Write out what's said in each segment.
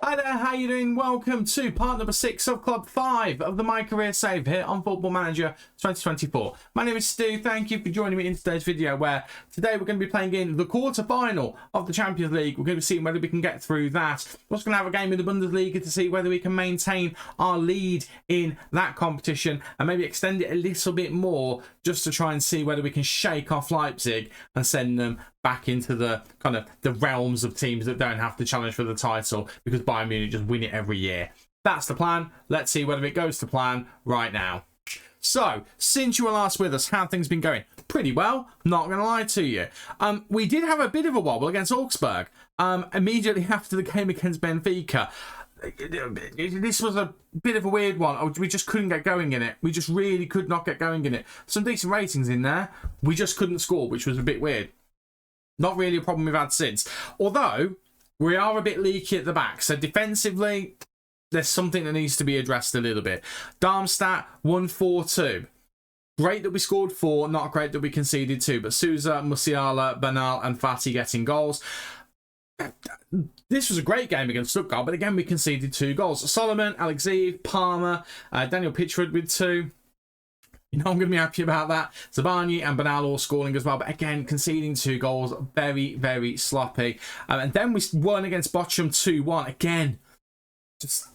Hi there, how you doing? Welcome to part number 6 of Club 5 of the MyCareer save here on Football Manager 2024. My name is Stu, thank you for joining me in today's video where today we're going to be playing in the quarter-final of the Champions League. We're going to be seeing whether we can get through that. We're also going to have a game in the Bundesliga to see whether we can maintain our lead in that competition and maybe extend it a little bit more just to try and see whether we can shake off Leipzig and send them back into the kind of the realms of teams that don't have to challenge for the title because Bayern Munich just win it every year. That's the plan. Let's see whether it goes to plan right now. So, since you were last with us, how have things been going? Pretty well, not going to lie to you. We did have a bit of a wobble against Augsburg immediately after the game against Benfica. This was a bit of a weird one. We just couldn't get going in it. We just really could not get going in it. Some decent ratings in there. We just couldn't score, which was a bit weird. Not really a problem we've had since. Although, we are a bit leaky at the back. So defensively, there's something that needs to be addressed a little bit. Darmstadt, 1-4-2. Great that we scored 4, not great that we conceded 2. But Souza, Musiala, Bernal and Fati getting goals. This was a great game against Stuttgart, but again, we conceded 2 goals. Solomon, Alexiv, Palmer, Daniel Pitchford with 2. You know I'm going to be happy about that. Zabani and Bernal all scoring as well. But again, conceding 2 goals. Very, very sloppy. And then we won against Bochum 2-1. Again, just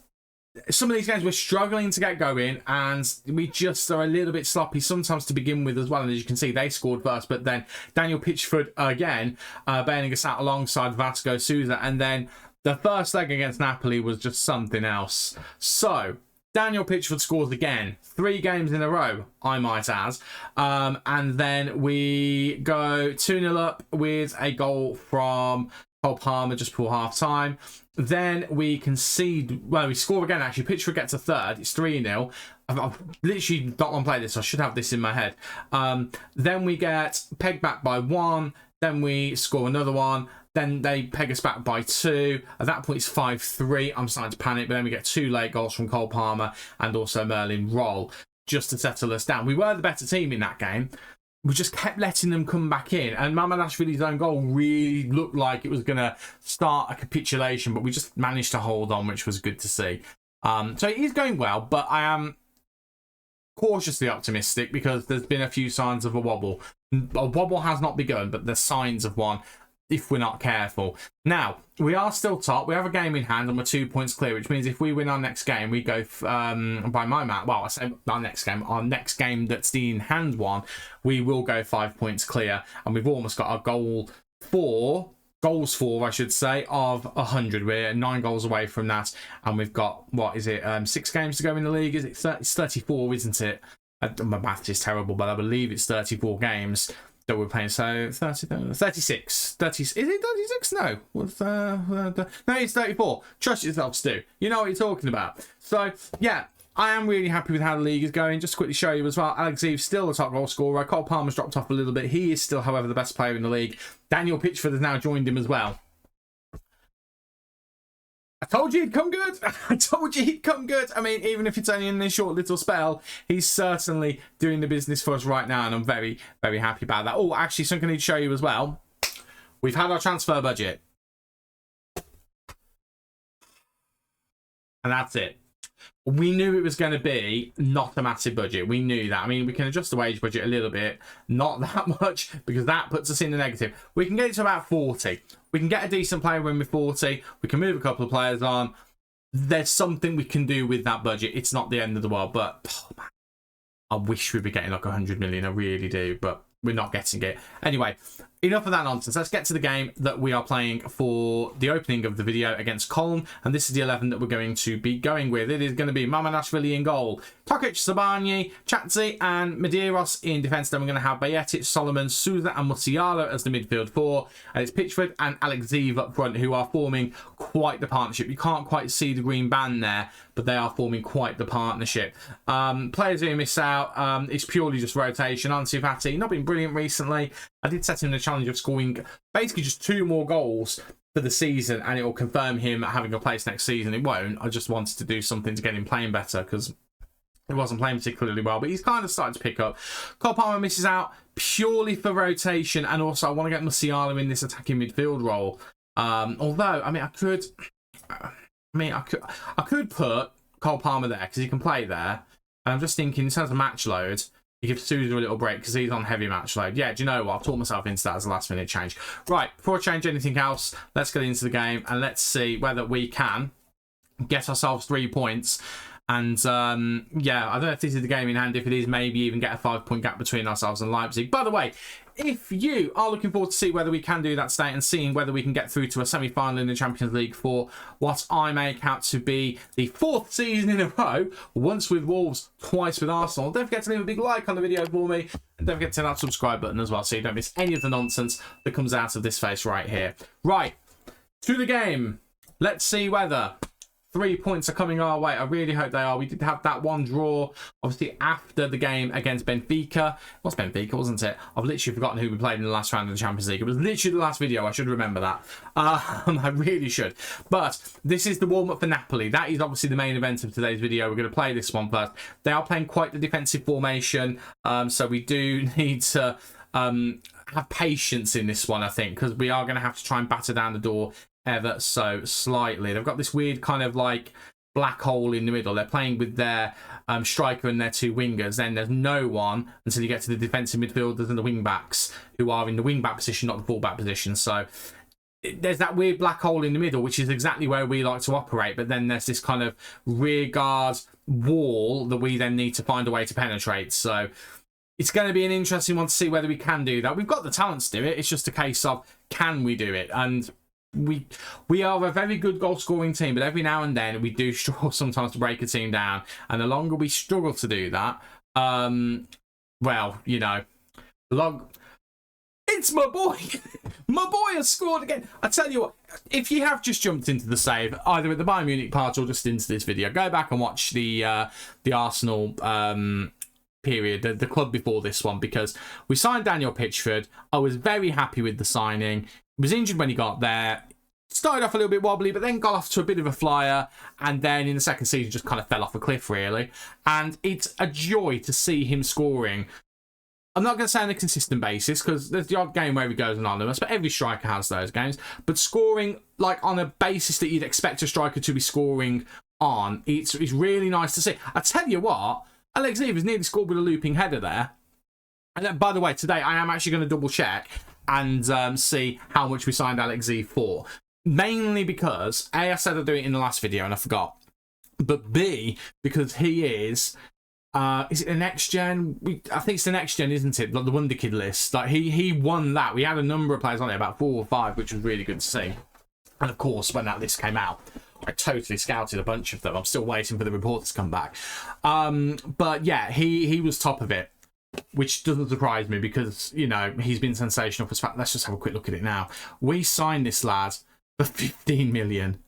some of these games we're struggling to get going. And we just are a little bit sloppy sometimes to begin with as well. And as you can see, they scored first. But then Daniel Pitchford again, bailing us out alongside Vasco Souza. And then the first leg against Napoli was just something else. So Daniel Pitchford scores again, 3 games in a row, I might add. And then we go 2-0 up with a goal from Cole Palmer just before half-time. Then we concede, well, we score again, actually. Pitchford gets a third, it's 3-0. I've literally not long played this, so I should have this in my head. Then we get pegged back by 1. Then we score another one. Then they peg us back by 2. At that point, it's 5-3. I'm starting to panic. But then we get 2 late goals from Cole Palmer and also Merlin Roll just to settle us down. We were the better team in that game. We just kept letting them come back in. And Mamadashvili's own goal really looked like it was going to start a capitulation. But we just managed to hold on, which was good to see. So it is going well. But I am cautiously optimistic because there's been a few signs of a wobble. A wobble has not begun, but there's signs of one if we're not careful. Now, we are still top. We have a game in hand and we're 2 points clear, which means if we win our next game, we go by my math. Well, I say our next game that's the in hand one, we will go 5 points clear. And we've almost got our goals for, I should say, of 100. We're 9 goals away from that. And we've got, what is it, 6 games to go in the league? Is it it's 34, isn't it? My math is terrible, but I believe it's 34 games that we're playing. So 36. 30, is it 36? No. No, it's 34. Trust yourself, Stu. You know what you're talking about. So, yeah, I am really happy with how the league is going. Just to quickly show you as well, Alexiv's still the top goal scorer. Cole Palmer's dropped off a little bit. He is still, however, the best player in the league. Daniel Pitchford has now joined him as well. I told you he'd come good. I told you he'd come good. I mean, even if it's only in this short little spell, he's certainly doing the business for us right now, and I'm very, very happy about that. Oh, actually, something I need to show you as well. We've had our transfer budget. And that's it. We knew it was going to be not a massive budget. We knew that. I mean, we can adjust the wage budget a little bit. Not that much, because that puts us in the negative. We can get it to about 40. We can get a decent player when we're 40. We can move a couple of players on. There's something we can do with that budget. It's not the end of the world, but oh, man, I wish we'd be getting like 100 million. I really do, but we're not getting it. Anyway, enough of that nonsense. Let's get to the game that we are playing for the opening of the video against Colm. And this is the 11 that we're going to be going with. It is going to be Mamadashvili in goal, Tokic, Sabani, Chatzi and Medeiros in defence. Then we're going to have Bayetic, Solomon, Souza and Musiala as the midfield 4. And it's Pitchford and Alexiv up front who are forming quite the partnership. You can't quite see the green band there, but they are forming quite the partnership. Players who miss out, it's purely just rotation. Ansu Fati, not been brilliant recently. I did set him the challenge of scoring basically just 2 more goals for the season, and it will confirm him having a place next season. It won't. I just wanted to do something to get him playing better because he wasn't playing particularly well, but he's kind of starting to pick up. Cole Palmer misses out purely for rotation, and also I want to get Musiala in this attacking midfield role. Although, I mean, I could... I mean, I could put Cole Palmer there because he can play there. And I'm just thinking, in terms of match load, you give Sousa a little break because he's on heavy match load. Yeah, do you know what? I've talked myself into that as a last minute change. Right, before I change anything else, let's get into the game and let's see whether we can get ourselves 3 points. And yeah, I don't know if this is the game in hand. If it is, maybe even get a 5-point gap between ourselves and Leipzig. By the way, if you are looking forward to see whether we can do that today and seeing whether we can get through to a semi-final in the Champions League for what I make out to be the 4th season in a row, once with Wolves, twice with Arsenal, don't forget to leave a big like on the video for me, and don't forget to hit that subscribe button as well so you don't miss any of the nonsense that comes out of this face right here. Right, to the game. Let's see whether 3 points are coming our way. I really hope they are. We did have that one draw, obviously, after the game against Benfica. It was Benfica, wasn't it? I've literally forgotten who we played in the last round of the Champions League. It was literally the last video. I should remember that. I really should. But this is the warm-up for Napoli. That is obviously the main event of today's video. We're going to play this one first. They are playing quite the defensive formation, so we do need to have patience in this one, I think, because we are going to have to try and batter down the door ever so slightly. They've got this weird kind of like black hole in the middle. They're playing with their striker and their 2 wingers. Then there's no one until you get to the defensive midfielders and the wing backs, who are in the wing back position, not the full back position. So there's that weird black hole in the middle, which is exactly where we like to operate. But then there's this kind of rear guard wall that we then need to find a way to penetrate. So it's going to be an interesting one to see whether we can do that. We've got the talent to do it. It's just a case of, can we do it? And we are a very good goal scoring team, but every now and then we do struggle sometimes to break a team down, and the longer we struggle to do that, well, you know, it's my boy. My boy has scored again. I tell you what, if you have just jumped into the save, either at the Bayern Munich part or just into this video, go back and watch the Arsenal period, the club before this one, because we signed Daniel Pitchford. I was very happy with the signing. Was injured when he got there. Started off a little bit wobbly, but then got off to a bit of a flyer, and then in the second season just kind of fell off a cliff, really. And it's a joy to see him scoring. I'm not going to say on a consistent basis, because there's the odd game where he goes anonymous, but every striker has those games. But scoring like on a basis that you'd expect a striker to be scoring on, it's really nice to see. I tell you what, Alex Eve has nearly scored with a looping header there. And then, by the way, today I am actually going to double check and see how much we signed Alex Eve for. Mainly because, A, I said I'd do it in the last video and I forgot. But B, because he is it the next gen? I think it's the next gen, isn't it? Like the Wonder Kid list. Like he won that. We had a number of players on it, about 4 or 5, which was really good to see. And of course, when that list came out, I totally scouted a bunch of them. I'm still waiting for the report to come back. But yeah, he was top of it, which doesn't surprise me because, you know, he's been sensational for his fact. Let's just have a quick look at it now. We signed this lad for 15 million.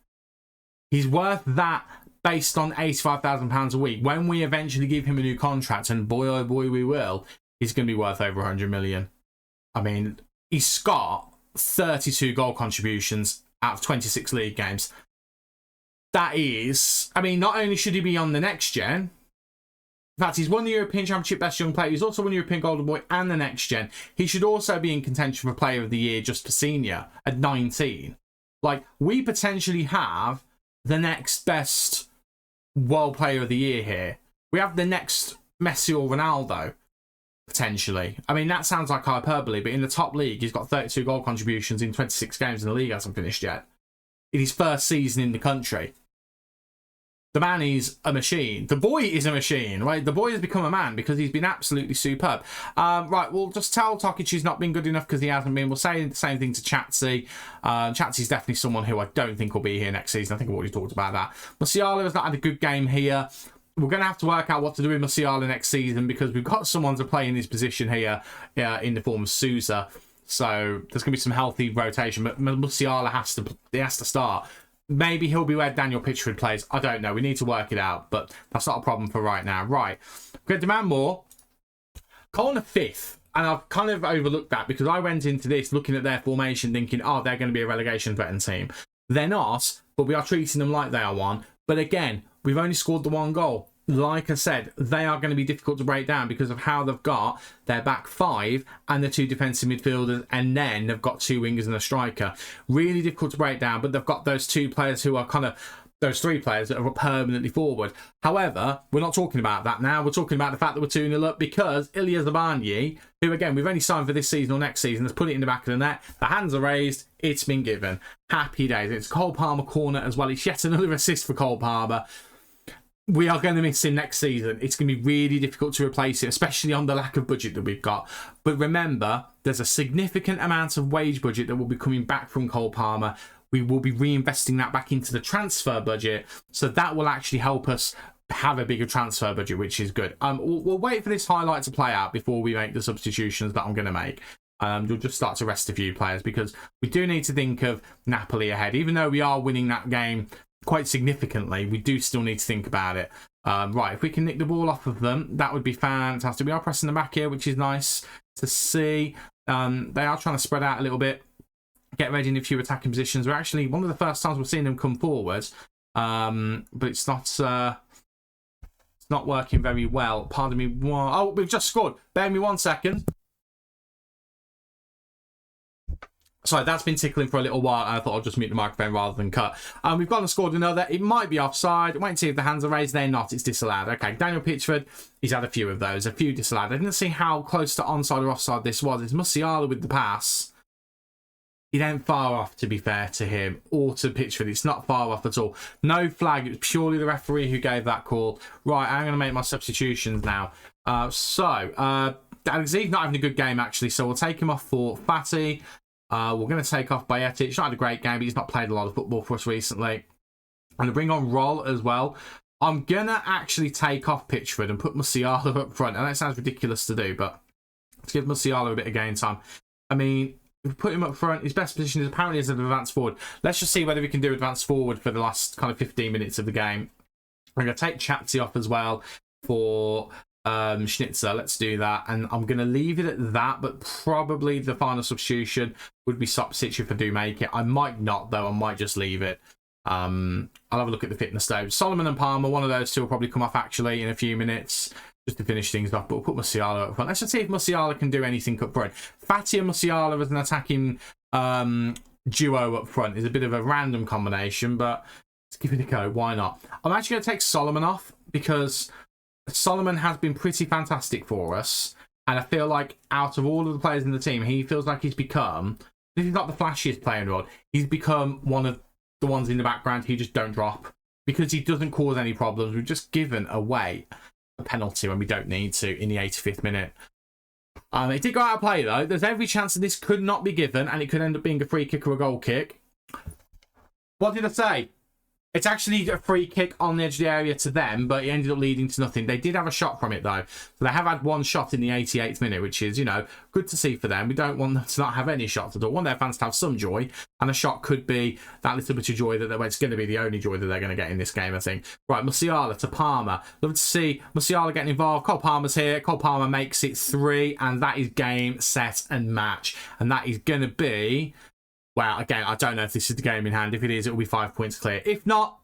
He's worth that based on £85,000 a week. When we eventually give him a new contract, and boy oh boy we will, he's going to be worth over 100 million. I mean, he's got 32 goal contributions out of 26 league games. That is, I mean, not only should he be on the next gen, in fact, he's won the European Championship Best Young Player. He's also won the European Golden Boy and the Next Gen. He should also be in contention for Player of the Year just for senior at 19. Like, we potentially have the next best World Player of the Year here. We have the next Messi or Ronaldo, potentially. I mean, that sounds like hyperbole, but in the top league, he's got 32 goal contributions in 26 games in the league, hasn't finished yet. In his first season in the country. The man is a machine. The boy is a machine, right? The boy has become a man because he's been absolutely superb. Right, we'll just tell Tokic he's not been good enough because he hasn't been. We'll say the same thing to Chatsy. Chatsy's definitely someone who I don't think will be here next season. I think I've already talked about that. Musiala has not had a good game here. We're going to have to work out what to do with Musiala next season because we've got someone to play in his position here in the form of Sousa. So there's going to be some healthy rotation, but Musiala has to start. Maybe he'll be where Daniel Pitchford plays. I don't know. We need to work it out, but that's not a problem for right now. Right. We're going to demand more. Colin 5th. And I've kind of overlooked that because I went into this looking at their formation thinking, oh, they're going to be a relegation threatened team. They're not, but we are treating them like they are one. But again, we've only scored the 1 goal. Like I said, they are going to be difficult to break down because of how they've got their back 5 and the 2 defensive midfielders, and then they've got 2 wingers and a striker. Really difficult to break down, but they've got those 2 players who are kind of those 3 players that are permanently forward. However, we're not talking about that now. We're talking about the fact that we're 2-0 up because Ilya Zabarnyi, who again we've only signed for this season or next season, has put it in the back of the net. The hands are raised. It's been given. Happy days. It's Cole Palmer corner as well. It's yet another assist for Cole Palmer. We are going to miss him next season. It's going to be really difficult to replace him, especially on the lack of budget that we've got. But remember, there's a significant amount of wage budget that will be coming back from Cole Palmer. We will be reinvesting that back into the transfer budget. So that will actually help us have a bigger transfer budget, which is good. We'll wait for this highlight to play out before we make the substitutions that I'm going to make. You'll just start to rest a few players because we do need to think of Napoli ahead. Even though we are winning that game quite significantly, we do still need to think about it. Right, if we can nick the ball off of them, that would be fantastic. We are pressing the back here, which is nice to see. They are trying to spread out a little bit, get ready in a few attacking positions. We're actually one of the first times we're seeing them come forward, but it's not working very well. Pardon me. Oh, we've just scored. Bear me 1 second. Sorry, that's been tickling for a little while, and I thought I'd just mute the microphone rather than cut. We've gone and scored another. It might be offside. Wait and see if the hands are raised. They're not. It's disallowed. Okay, Daniel Pitchford, he's had a few of those. A few disallowed. I didn't see how close to onside or offside this was. It's Musiala with the pass. He ain't far off, to be fair to him, or to Pitchford. It's not far off at all. No flag. It was purely the referee who gave that call. Right, I'm going to make my substitutions now. Alexe's not having a good game, actually, so we'll take him off for Fatty. We're going to take off Bayetti. He's not had a great game, but he's not played a lot of football for us recently. I'm going to bring on Roll as well. I'm going to actually take off Pitchford and put Musiala up front. And that sounds ridiculous to do, but let's give Musiala a bit of game time. I mean, if we put him up front, his best position is apparently as an advance forward. Let's just see whether we can do advance forward for the last kind of 15 minutes of the game. I'm going to take Chapti off as well for Schnitzer. Let's do that, and I'm going to leave it at that, but probably the final substitution would be Sopsic if I do make it. I might not, though. I might just leave it. I'll have a look at the fitness though. Solomon and Palmer, one of those two will probably come off actually in a few minutes just to finish things off, but we'll put Musiala up front. Let's just see if Musiala can do anything up front. Fatty and Musiala as an attacking duo up front is a bit of a random combination, but let's give it a go. Why not? I'm actually going to take Solomon off because Solomon has been pretty fantastic for us, and I feel like out of all of the players in the team, he feels like he's become, this is not the flashiest player in the world, he's become one of the ones in the background who just don't drop because he doesn't cause any problems. We've just given away a penalty when we don't need to in the 85th minute. It did go out of play though. There's every chance that this could not be given and it could end up being a free kick or a goal kick. What did I say? It's actually a free kick on the edge of the area to them, but it ended up leading to nothing. They did have a shot from it, though. So they have had one shot in the 88th minute, which is, you know, good to see for them. We don't want them to not have any shots at all. We want their fans to have some joy, and a shot could be that little bit of joy that it's going to be the only joy that they're going to get in this game, I think. Right, Musiala to Palmer. Love to see Musiala getting involved. Cole Palmer's here. Cole Palmer makes it 3, and that is game, set, and match. And that is going to be... Well, again, I don't know if this is the game in hand. If it is, it will be 5 points clear. If not,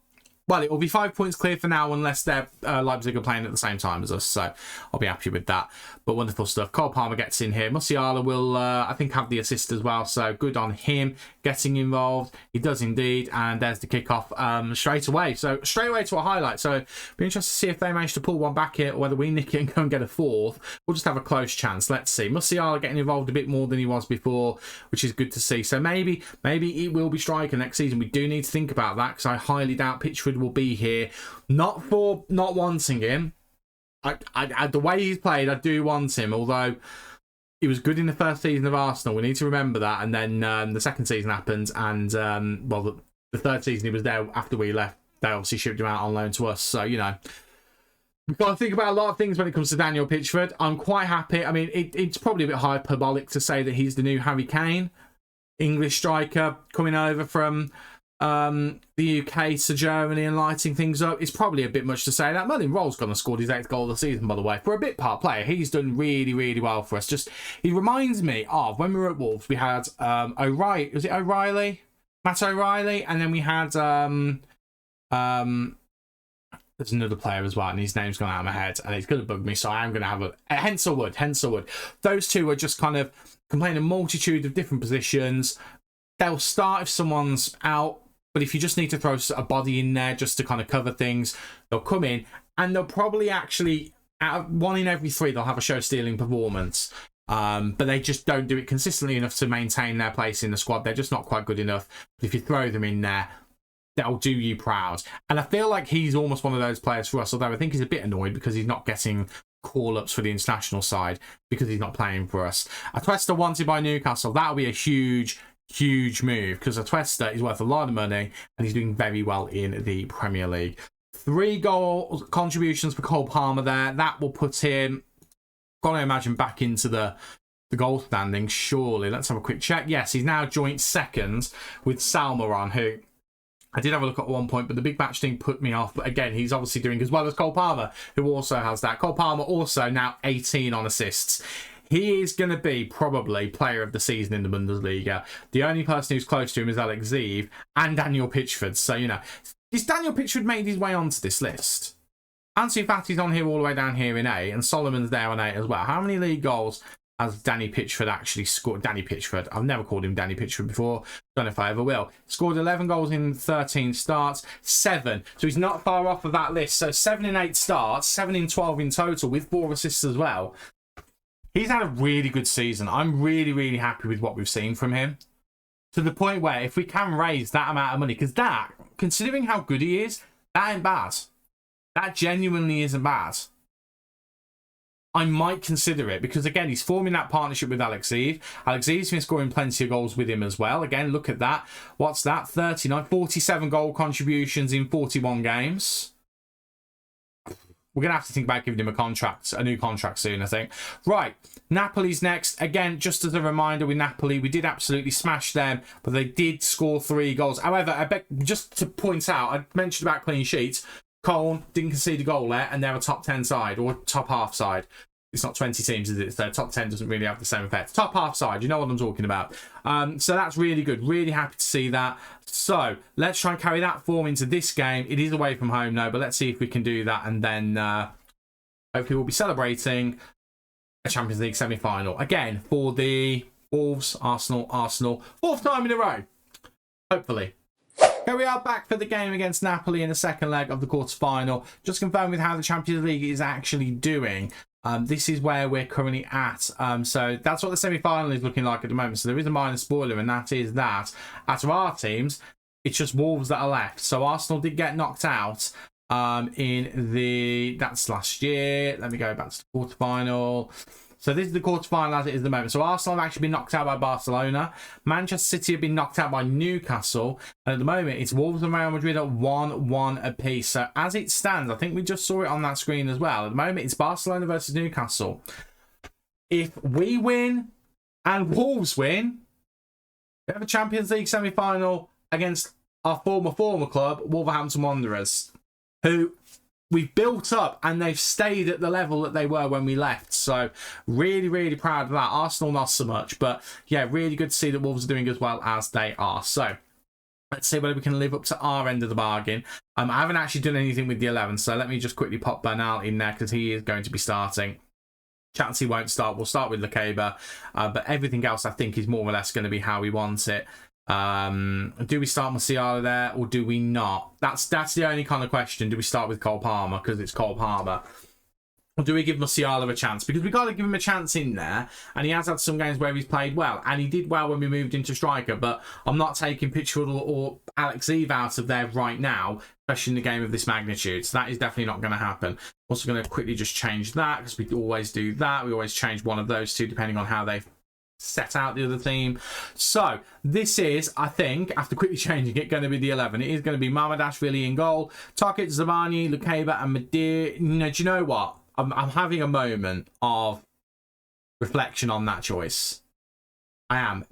well, it will be 5 points clear for now unless they're Leipzig are playing at the same time as us. So I'll be happy with that. But wonderful stuff. Cole Palmer gets in here. Musiala will, I think, have the assist as well. So good on him getting involved. He does indeed. And there's the kickoff straight away. So straight away to a highlight. So be interested to see if they manage to pull one back here or whether we nick it and go and get a fourth. We'll just have a close chance. Let's see. Musiala getting involved a bit more than he was before, which is good to see. So maybe he will be striker next season. We do need to think about that because I highly doubt Pitchford will be here. Not for not wanting him. The way he's played, I do want him, although he was good in the first season of Arsenal. We need to remember that. And then the second season happened, and well, the third season he was there after we left. They obviously shipped him out on loan to us. So, you know, we've got to think about a lot of things when it comes to Daniel Pitchford. I'm quite happy. I mean, it's probably a bit hyperbolic to say that he's the new Harry Kane, English striker coming over from the UK to Germany and lighting things up. It's probably a bit much to say that. Merlin Roll's gone and scored his 8th goal of the season, by the way. For a bit part player, he's done really, really well for us. He reminds me of when we were at Wolves, we had O'Reilly. Was it O'Reilly? Matt O'Reilly, and then we had there's another player as well, and his name's gone out of my head, and it's going to bug me, so I am going to have a Henselwood. Those two are just kind of can play in a multitude of different positions. They'll start if someone's out. But if you just need to throw a body in there just to kind of cover things, they'll come in and they'll probably actually, out of 1 in every 3, they'll have a show-stealing performance. But they just don't do it consistently enough to maintain their place in the squad. They're just not quite good enough. But if you throw them in there, they'll do you proud. And I feel like he's almost one of those players for us, although I think he's a bit annoyed because he's not getting call-ups for the international side because he's not playing for us. Atuesta wanted by Newcastle. That'll be a huge move because Atuesta is worth a lot of money and he's doing very well in the Premier League. 3 goal contributions for Cole Palmer there. That will put him, gotta imagine, back into the goal standing, surely. Let's have a quick check. Yes, he's now joint second with Salmoron, who I did have a look at one point, but the big match thing put me off. But again, he's obviously doing as well as Cole Palmer, who also has that. Cole Palmer also now 18 on assists. He is going to be probably player of the season in the Bundesliga. The only person who's close to him is Alex Zeev and Daniel Pitchford. So, you know, is Daniel Pitchford made his way onto this list? Ansu Fati's on here all the way down here in A, and Solomon's there on A as well. How many league goals has Danny Pitchford actually scored? Danny Pitchford. I've never called him Danny Pitchford before. Don't know if I ever will. Scored 11 goals in 13 starts. 7. So he's not far off of that list. So 7 in 8 starts. 7 in 12 in total with 4 assists as well. He's had a really good season. I'm really happy with what we've seen from him. To the point where if we can raise that amount of money, because that, considering how good he is, that ain't bad. That genuinely isn't bad. I might consider it because, again, he's forming that partnership with Alex Zeev. Alex Zeev's been scoring plenty of goals with him as well. Again, look at that. What's that? 47 goal contributions in 41 games. We're going to have to think about giving him a new contract soon, I think. Right, Napoli's next. Again, just as a reminder with Napoli, we did absolutely smash them, but they did score 3 goals. However, I bet, just to point out, I mentioned about clean sheets. Cole didn't concede a goal there, and they're a top 10 side, or top half side. It's not 20 teams, is it? So top 10 doesn't really have the same effect. Top half side, you know what I'm talking about. So that's really good. Really happy to see that. So let's try and carry that form into this game. It is away from home now, but let's see if we can do that. And then hopefully we'll be celebrating a Champions League semi-final. Again, for the Wolves, Arsenal. 4th time in a row. Hopefully. Here we are back for the game against Napoli in the second leg of the quarter-final. Just confirm with how the Champions League is actually doing. This is where we're currently at. So that's what the semi-final is looking like at the moment. So there is a minor spoiler, and that is that out of our teams, it's just Wolves that are left. So Arsenal did get knocked out that's last year. Let me go back to the quarter-final. So this is the quarter-final as it is at the moment. So Arsenal have actually been knocked out by Barcelona. Manchester City have been knocked out by Newcastle. And at the moment, it's Wolves and Real Madrid at 1-1 apiece. So as it stands, I think we just saw it on that screen as well. At the moment, it's Barcelona versus Newcastle. If we win and Wolves win, we have a Champions League semi-final against our former club, Wolverhampton Wanderers, who we've built up and they've stayed at the level that they were when we left. So really proud of that. Arsenal not so much, but yeah, really good to see that Wolves are doing as well as they are. So let's see whether we can live up to our end of the bargain. I haven't actually done anything with the 11, so let me just quickly pop Bernal in there because he is going to be starting. Chansey won't start. We'll start with Lacaba, but everything else I think is more or less going to be how we want it. Do we start Musiala there or do we not? That's the only kind of question. Do we start with Cole Palmer because it's Cole Palmer? Or do we give Musiala a chance? Because we've got to give him a chance in there. And he has had some games where he's played well. And he did well when we moved into striker. But I'm not taking Pitchford or Alex Zeev out of there right now, especially in the game of this magnitude. So that is definitely not going to happen. Also going to quickly just change that because we always do that. We always change one of those two depending on how they've set out the other team. So this is, I think, after quickly changing it, going to be the 11. It is going to be Mamadashvili in goal, Tarkett, Zabani, Lukeba and Madir. Do you know what? I'm having a moment of reflection on that choice. I am.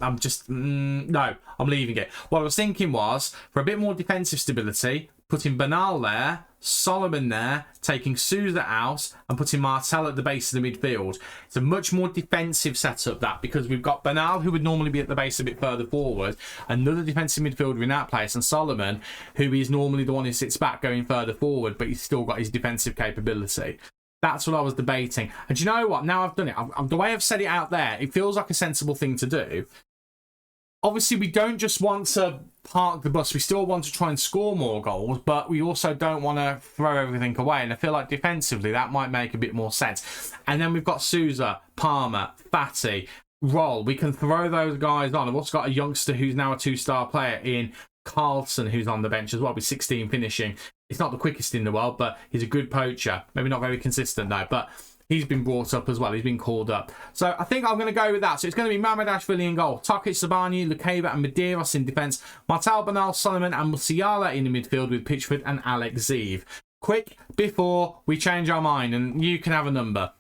I'm just no, I'm leaving it. What I was thinking was, for a bit more defensive stability, putting Bernal there, Solomon there, taking Sousa out, and putting Martel at the base of the midfield. It's a much more defensive setup, that, because we've got Bernal, who would normally be at the base a bit further forward, another defensive midfielder in that place, and Solomon, who is normally the one who sits back going further forward, but he's still got his defensive capability. That's what I was debating. And do you know what? Now I've done it. The way I've said it out there, it feels like a sensible thing to do. Obviously, we don't just want to park the bus. We still want to try and score more goals, but we also don't want to throw everything away. And I feel like defensively, that might make a bit more sense. And then we've got Sousa, Palmer, Fati, Roll. We can throw those guys on. I've also got a youngster who's now a 2-star player in Carlson, who's on the bench as well with 16 finishing. He's not the quickest in the world, but he's a good poacher. Maybe not very consistent though, but he's been brought up as well. He's been called up. So I think I'm going to go with that. So it's going to be Mamardashvili in goal, Tokic, Sabani, Lukeba and Medeiros in defence, Martel, Bernal, Solomon and Musiala in the midfield with Pitchford and Alex Zeev. Quick before we change our mind, and you can have a number.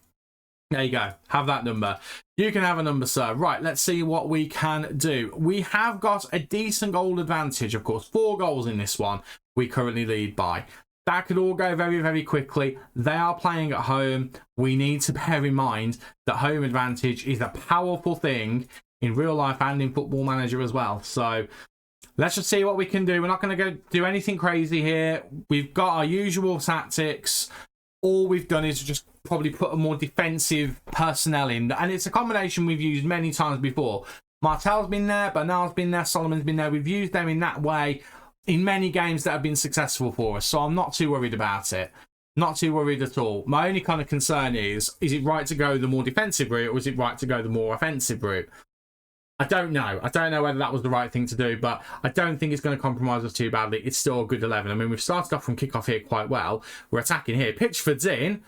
There you go. Have that number. You can have a number, sir. Right, let's see what we can do. We have got a decent goal advantage, of course. 4 goals in this one we currently lead by. That could all go very, very quickly. They are playing at home. We need to bear in mind that home advantage is a powerful thing in real life and in Football Manager as well. So let's just see what we can do. We're not going to go do anything crazy here. We've got our usual tactics. All we've done is just probably put a more defensive personnel in. And it's a combination we've used many times before. Martel's been there, Bernal's been there, Solomon's been there. We've used them in that way in many games that have been successful for us. So I'm not too worried about it. Not too worried at all. My only kind of concern is it right to go the more defensive route or is it right to go the more offensive route? I don't know. I don't know whether that was the right thing to do, but I don't think it's going to compromise us too badly. It's still a good 11. I mean, we've started off from kickoff here quite well. We're attacking here. Pitchford's in.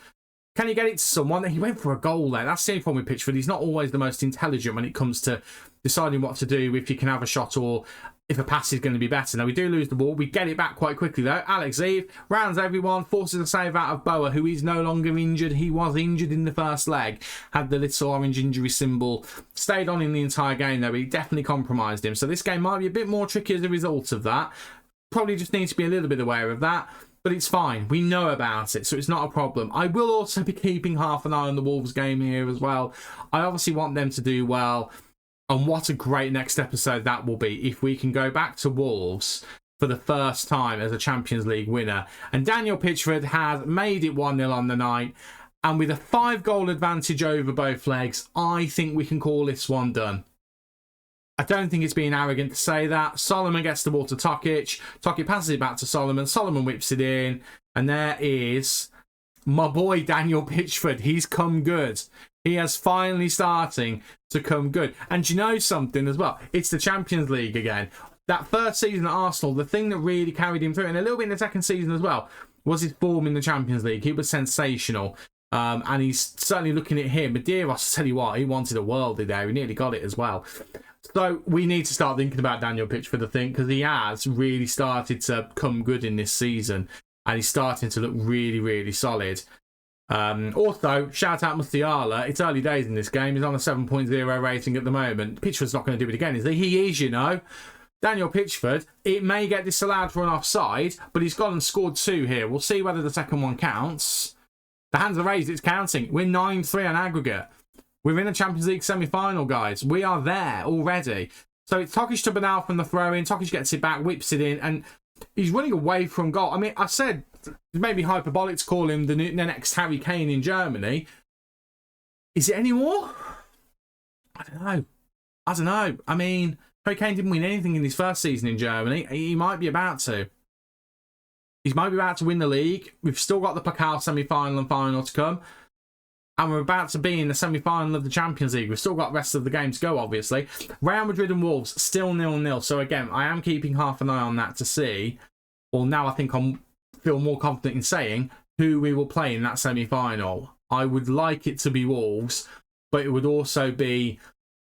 Can he get it to someone? He went for a goal there. That's the only problem with Pitchford. He's not always the most intelligent when it comes to deciding what to do, if you can have a shot or if a pass is going to be better. Now, we do lose the ball. We get it back quite quickly, though. Alex Zeev rounds everyone, forces a save out of Boa, who is no longer injured. He was injured in the first leg, had the little orange injury symbol, stayed on in the entire game, though. He definitely compromised him. So this game might be a bit more tricky as a result of that. Probably just need to be a little bit aware of that. But it's fine. We know about it, so it's not a problem. I will also be keeping half an eye on the Wolves game here as well. I obviously want them to do well. And what a great next episode that will be if we can go back to Wolves for the first time as a Champions League winner. And Daniel Pitchford has made it 1-0 on the night. And with a 5-goal advantage over both legs, I think we can call this one done. I don't think it's being arrogant to say that. Solomon gets the ball to Tokic. Tokic passes it back to Solomon. Solomon whips it in. And there is my boy Daniel Pitchford. He's come good. He has finally starting to come good. And do you know something as well? It's the Champions League again. That first season at Arsenal, the thing that really carried him through, and a little bit in the second season as well, was his form in the Champions League. He was sensational. And he's certainly looking at him. Medeiros, I tell you what, he wanted a worldie there. He nearly got it as well. So we need to start thinking about Daniel Pitchford, I think, because he has really started to come good in this season. And he's starting to look really, really solid. Also, shout out Musiala. It's early days in this game. He's on a 7.0 rating at the moment. Pitchford's not going to do it again, is he? He is, you know. Daniel Pitchford, it may get disallowed for an offside, but he's gone and scored 2 here. We'll see whether the second one counts. The hands are raised, it's counting. We're 9-3 on aggregate. We're in a Champions League semi-final, guys. We are there already. So it's Tokic to Bernal from the throw-in. Tokic gets it back, whips it in, and he's running away from goal. I mean, I said it may be hyperbolic to call him the next Harry Kane in Germany. Is it anymore? I don't know. I mean, Harry Kane didn't win anything in his first season in Germany. He might be about to. He might be about to win the league. We've still got the Pokal semi-final and final to come. And we're about to be in the semi-final of the Champions League. We've still got the rest of the game to go, obviously. Real Madrid and Wolves, still 0-0. So again, I am keeping half an eye on that to see. Well, now I think I feel more confident in saying who we will play in that semi-final. I would like it to be Wolves, but it would also be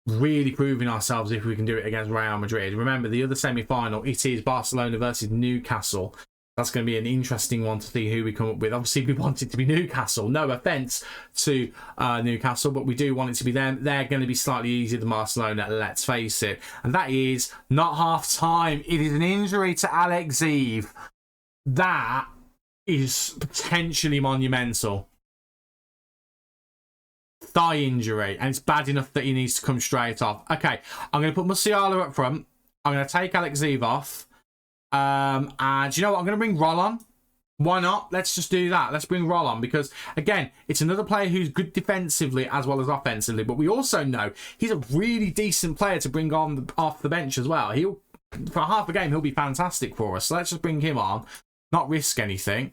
really proving ourselves if we can do it against Real Madrid. Remember, the other semi-final, it is Barcelona versus Newcastle. That's going to be an interesting one to see who we come up with. Obviously, we want it to be Newcastle. No offence to Newcastle, but we do want it to be them. They're going to be slightly easier than Barcelona, let's face it. And that is not half-time. It is an injury to Alex Zeev. That is potentially monumental. Thigh injury, and it's bad enough that he needs to come straight off. Okay, I'm going to put Musiala up front. I'm going to take Alex Zeev off. And you know what? I'm going to bring Roll on. Why not? Let's just do that. Let's bring Roll on because, again, it's another player who's good defensively as well as offensively. But we also know he's a really decent player to bring on off the bench as well. He'll for half a game, he'll be fantastic for us. So let's just bring him on, not risk anything.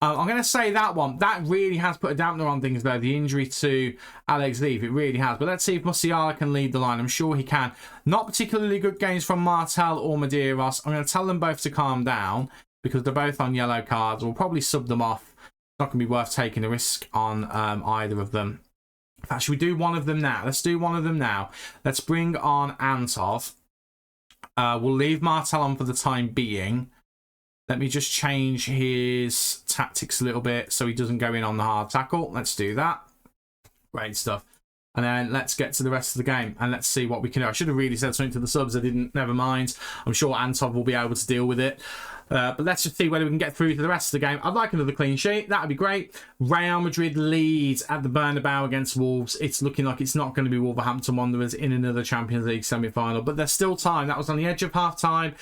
I'm going to say that one. That really has put a dampener on things, though. The injury to Alex Leaf, it really has. But let's see if Musiala can lead the line. I'm sure he can. Not particularly good games from Martel or Medeiros. I'm going to tell them both to calm down because they're both on yellow cards. We'll probably sub them off. It's not going to be worth taking a risk on either of them. In fact, should we do one of them now? Let's do one of them now. Let's bring on Antov. We'll leave Martel on for the time being. Let me just change his tactics a little bit so he doesn't go in on the hard tackle. Let's do that. Great stuff. And then let's get to the rest of the game and let's see what we can do. I should have really said something to the subs. I didn't. Never mind. I'm sure Antov will be able to deal with it. But let's just see whether we can get through to the rest of the game. I'd like another clean sheet. That would be great. Real Madrid leads at the Bernabeu against Wolves. It's looking like it's not going to be Wolverhampton Wanderers in another Champions League semi-final. But there's still time. That was on the edge of half-time.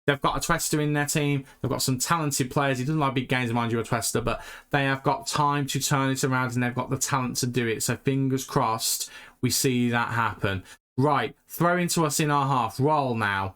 They've got a Twester in their team. They've got some talented players. He doesn't like big games, mind you, a Twester, but they have got time to turn it around and they've got the talent to do it. So fingers crossed we see that happen. Right, throw into us in our half. Roll now.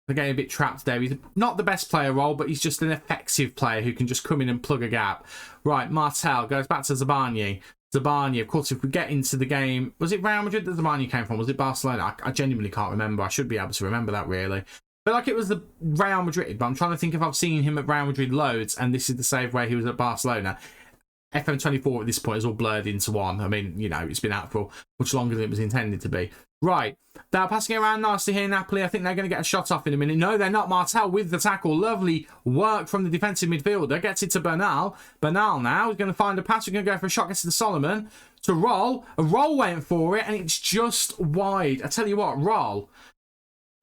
They're getting a bit trapped there. He's not the best player, Roll, but he's just an effective player who can just come in and plug a gap. Right, Martel goes back to Zabani. Zabani, of course, if we get into the game... Was it Real Madrid that Zabani came from? Was it Barcelona? I genuinely can't remember. I should be able to remember that, really. But like it was the Real Madrid, but I'm trying to think if I've seen him at Real Madrid loads, and this is the same way he was at Barcelona. FM24 at this point is all blurred into one. I mean, you know, it's been out for much longer than it was intended to be. Right, they're passing it around nicely here, Napoli. I think they're going to get a shot off in a minute. No, they're not. Martel with the tackle. Lovely work from the defensive midfielder. Gets it to Bernal. Bernal now is going to find a pass. We're going to go for a shot. Gets to Solomon. To Roll. A Roll went for it, and it's just wide. I tell you what, Roll...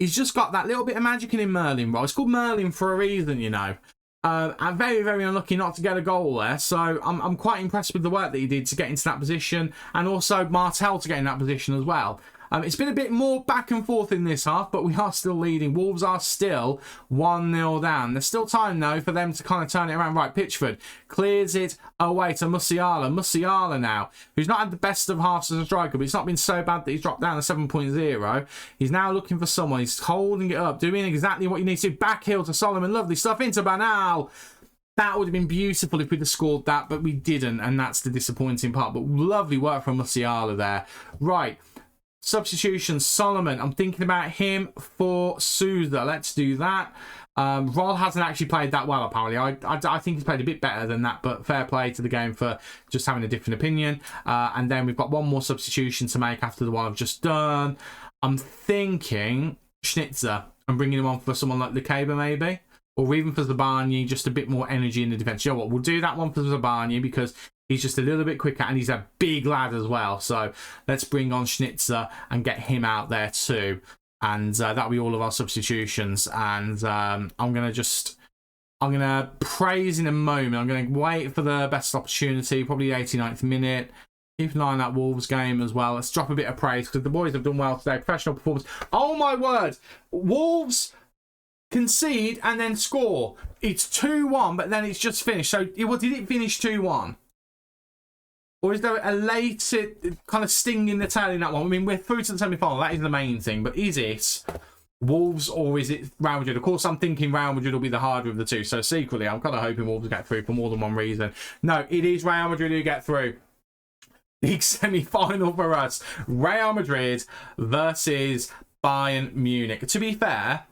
He's just got that little bit of magic in him, Merlin, Roll. It's called Merlin for a reason, you know. I'm very, very unlucky not to get a goal there. So I'm quite impressed with the work that he did to get into that position. And also Martel to get in that position as well. It's been a bit more back and forth in this half, but we are still leading. Wolves are still 1-0 down. There's still time, though, for them to kind of turn it around. Right, Pitchford clears it away to Musiala. Musiala now, who's not had the best of halves as a striker, but it's not been so bad that he's dropped down to 7.0. He's now looking for someone. He's holding it up, doing exactly what you need to. Back heel to Solomon. Lovely stuff into Bernal. That would have been beautiful if we'd have scored that, but we didn't, and that's the disappointing part. But lovely work from Musiala there. Right. Substitution, Solomon. I'm thinking about him for Souza. Let's do that. Roll hasn't actually played that well, apparently. I think he's played a bit better than that, but fair play to the game for just having a different opinion. And then we've got one more substitution to make after the one I've just done. I'm thinking Schnitzer. I'm bringing him on for someone like Lukeba, maybe. Or even for Zabani, just a bit more energy in the defence. You know what? We'll do that one for Zabani because he's just a little bit quicker and he's a big lad as well. So let's bring on Schnitzer and get him out there too. And that'll be all of our substitutions. And I'm going to praise in a moment. I'm going to wait for the best opportunity, probably the 89th minute. Keep an eye on that Wolves game as well. Let's drop a bit of praise because the boys have done well today. Professional performance. Oh my word. Wolves concede and then score. It's 2-1, but then it's just finished. So did it finish 2-1? Or is there a late kind of sting in the tail in that one? I mean, we're through to the semi-final. That is the main thing. But is it Wolves or is it Real Madrid? Of course, I'm thinking Real Madrid will be the harder of the two. So secretly, I'm kind of hoping Wolves get through for more than one reason. No, it is Real Madrid who get through. Big semi-final for us. Real Madrid versus Bayern Munich. To be fair,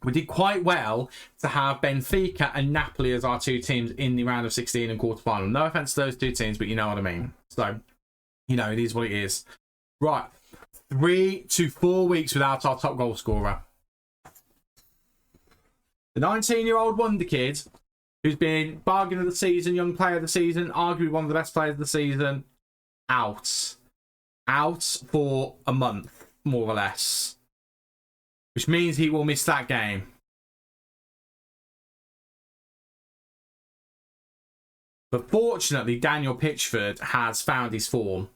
we did quite well to have Benfica and Napoli as our two teams in the round of 16 and quarter-final. No offence to those two teams, but you know what I mean. So, you know, it is what it is. Right. 3 to 4 weeks without our top goal scorer. The 19-year-old wonder kid who's been bargain of the season, young player of the season, arguably one of the best players of the season, out. Out for a month, more or less. Which means he will miss that game. But fortunately, Daniel Pitchford has found his form.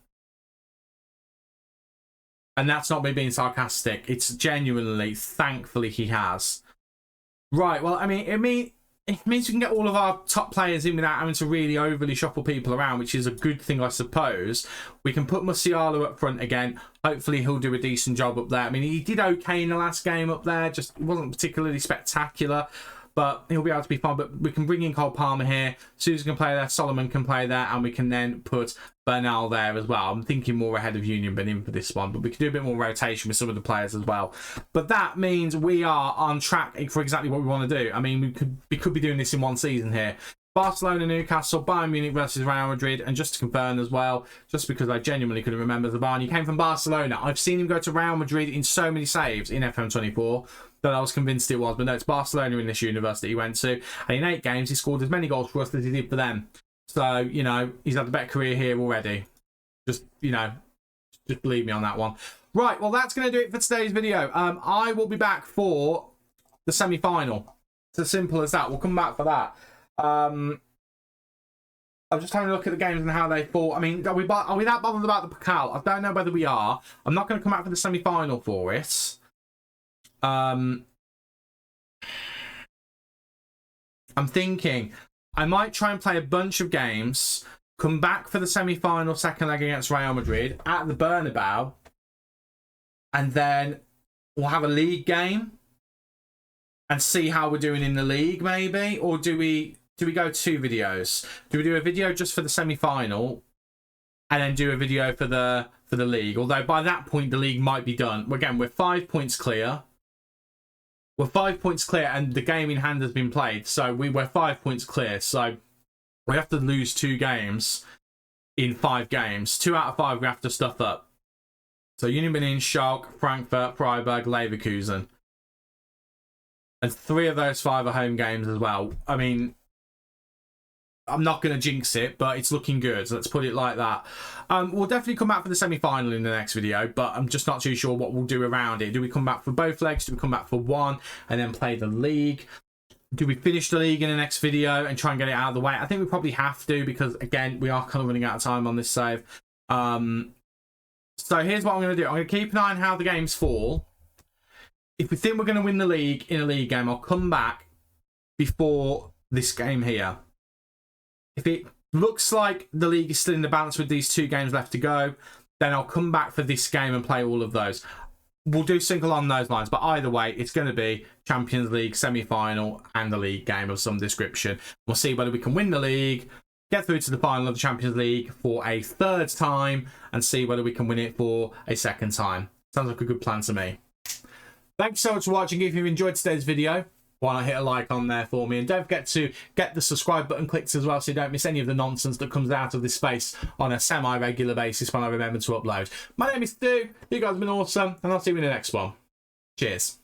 And that's not me being sarcastic. It's genuinely, thankfully, he has. Right, well, I mean, it means we can get all of our top players in without having to really overly shuffle people around, which is a good thing, I suppose. We can put Musiala up front again. Hopefully he'll do a decent job up there. I mean, he did okay in the last game up there. Just wasn't particularly spectacular, but he'll be able to be fine. But we can bring in Cole Palmer here. Susan can play there. Solomon can play there. And we can then put Bernal there as well. I'm thinking more ahead of Union Berlin for this one. But we can do a bit more rotation with some of the players as well. But that means we are on track for exactly what we want to do. I mean, we could be doing this in one season here. Barcelona, Newcastle, Bayern Munich versus Real Madrid. And just to confirm as well, just because I genuinely couldn't remember, Zabani came from Barcelona. I've seen him go to Real Madrid in so many saves in FM24 that I was convinced it was. But no, it's Barcelona in this universe that he went to. And in 8 games, he scored as many goals for us as he did for them. So, you know, he's had a better career here already. Just, you know, just believe me on that one. Right, well, that's going to do it for today's video. I will be back for the semi-final. It's as simple as that. We'll come back for that. I'm just having a look at the games and how they fall. I mean, are we that bothered about the Pokal? I don't know whether we are. I'm not going to come out for the semi-final for it. I'm thinking I might try and play a bunch of games, come back for the semi-final second leg against Real Madrid at the Bernabeu, and then we'll have a league game and see how we're doing in the league, maybe. Or do we go 2 videos? Do we do a video just for the semi-final and then do a video for the league? Although by that point the league might be done. Again, we're 5 points clear. We're 5 points clear and the game in hand has been played. So we're 5 points clear. So we have to lose 2 games in 5 games. 2 out of 5 we have to stuff up. So Union Berlin, Schalke, Frankfurt, Freiburg, Leverkusen. And 3 of those 5 are home games as well. I mean, I'm not going to jinx it, but it's looking good. So let's put it like that. We'll definitely come back for the semi-final in the next video, but I'm just not too sure what we'll do around it. Do we come back for both legs? Do we come back for one and then play the league? Do we finish the league in the next video and try and get it out of the way? I think we probably have to because, again, we are kind of running out of time on this save. So here's what I'm going to do. I'm going to keep an eye on how the games fall. If we think we're going to win the league in a league game, I'll come back before this game here. If it looks like the league is still in the balance with these 2 games left to go, then I'll come back for this game and play all of those. We'll do single on those lines, but either way, it's going to be Champions League, semi-final, and a league game of some description. We'll see whether we can win the league, get through to the final of the Champions League for a 3rd time, and see whether we can win it for a 2nd time. Sounds like a good plan to me. Thanks so much for watching. If you enjoyed today's video, why not hit a like on there for me, and don't forget to get the subscribe button clicked as well so you don't miss any of the nonsense that comes out of this space on a semi-regular basis when I remember to upload. My name is Stu, you guys have been awesome, and I'll see you in the next one. Cheers.